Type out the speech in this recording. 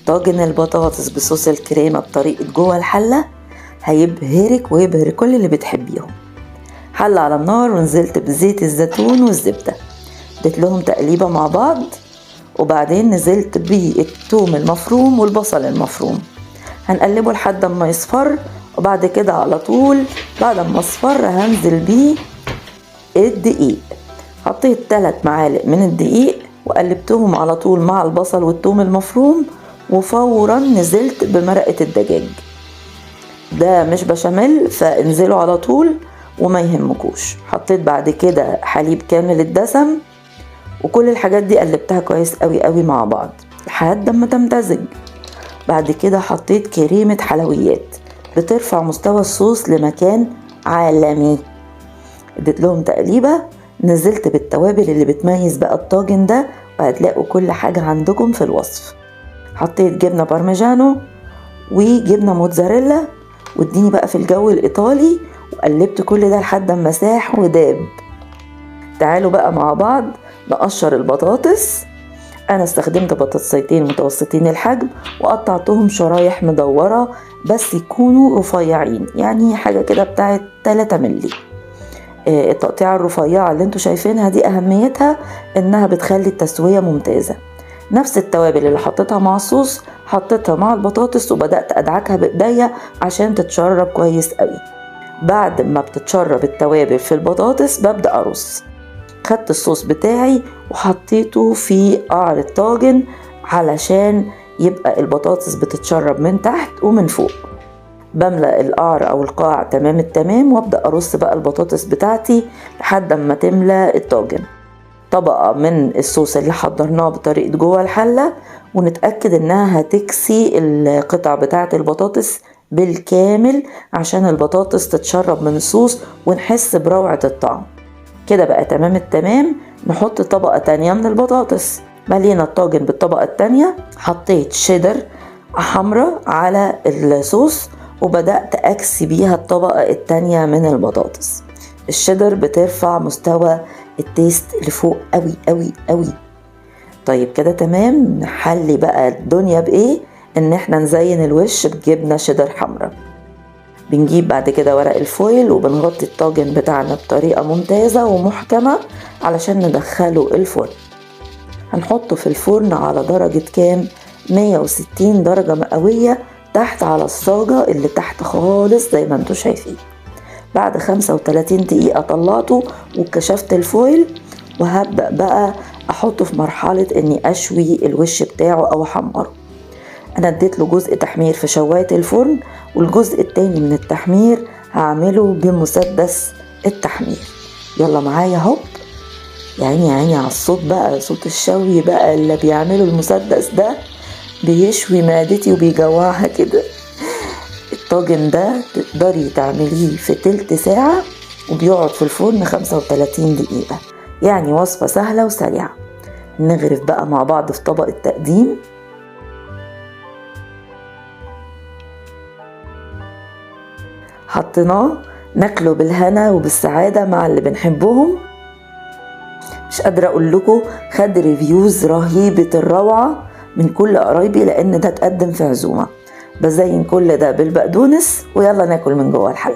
طاجن البطاطس بصوص الكريمة بطريقة جوه الحلة هيبهرك ويبهر كل اللي بتحبيهم. حلة على النار ونزلت بزيت الزيتون والزبدة، اديت لهم تقليبة مع بعض، وبعدين نزلت بالثوم المفروم والبصل المفروم. هنقلبه لحد ما يصفر، وبعد كده على طول بعد ما اصفر هنزل بيه الدقيق. حطيت 3 معالق من الدقيق وقلبتهم على طول مع البصل والثوم المفروم، وفورا نزلت بمرقة الدجاج. ده مش بشاميل فانزلوا على طول وما يهمكوش. حطيت بعد كده حليب كامل الدسم، وكل الحاجات دي قلبتها كويس قوي قوي مع بعض لحد ما تمتزج. بعد كده حطيت كريمة حلويات بترفع مستوى الصوص لمكان عالمي، اديت لهم تقليبة. نزلت بالتوابل اللي بتميز بقى الطاجن ده، وهتلاقوا كل حاجة عندكم في الوصف. حطيت جبنة بارميجانو وجبنة موتزاريلا، واديني بقى في الجو الإيطالي، وقلبت كل ده لحد ما ساح وداب. تعالوا بقى مع بعض نقشر البطاطس. انا استخدمت بطاطسيتين متوسطين الحجم وقطعتهم شرايح مدورة بس يكونوا رفيعين، يعني حاجة كده بتاعت 3 ملي. التقطيعة الرفيعة اللي انتوا شايفينها دي اهميتها انها بتخلي التسوية ممتازة. نفس التوابل اللي حطيتها مع الصوص حطيتها مع البطاطس، وبدأت ادعكها بايديا عشان تتشرب كويس قوي. بعد ما بتتشرب التوابل في البطاطس ببدأ ارص. خدت الصوص بتاعي وحطيته في قعر الطاجن علشان يبقى البطاطس بتتشرب من تحت ومن فوق. بملأ القعر او القاع تمام التمام، وابدأ ارص بقى البطاطس بتاعتي لحد ما تملى الطاجن. طبقة من الصوص اللي حضرناه بطريقة جوه الحلة، ونتأكد انها هتكسي القطع بتاعة البطاطس بالكامل عشان البطاطس تتشرب من الصوص ونحس بروعة الطعم. كده بقى تمام التمام. نحط طبقة تانية من البطاطس. ملينا الطاجن بالطبقة التانية، حطيت شيدر حمرة على الصوص وبدأت أكسي بيها الطبقة التانية من البطاطس. الشيدر بترفع مستوى التيست لفوق قوي قوي قوي. طيب كده تمام. نحلي بقى الدنيا بإيه؟ إن احنا نزين الوش بجبنة شيدر حمرة. بنجيب بعد كده ورق الفويل وبنغطي الطاجن بتاعنا بطريقة ممتازة ومحكمة علشان ندخله الفرن. هنحطه في الفرن على درجة كام؟ 160 درجة مئوية تحت على الصاجة اللي تحت خالص زي ما انتوا شايفين. بعد 35 دقيقة طلعته وكشفت الفويل، وهبدأ بقى احطه في مرحلة اني اشوي الوش بتاعه او احمره. انا اديت له جزء تحمير في شواية الفرن، والجزء التاني من التحمير هعمله بمسدس التحمير. يلا معايا هوب. يعني على الصوت بقى، صوت الشوي بقى اللي بيعمله المسدس ده بيشوي معدتي وبيجوعها كده. الطاجن ده تقدري تعمليه في تلت ساعة وبيقعد في الفرن 35 دقيقة، يعني وصفة سهلة وسريعة. نغرف بقى مع بعض في طبق التقديم. حطيناه ناكله بالهنا وبالسعادة مع اللي بنحبهم. مش قادرة اقول لكم، خد ريفيوز رهيبة الروعة من كل قرايبي لان ده اتقدم في عزومة. بزين كل ده بالبقدونس، ويلا ناكل من جوه الحلة.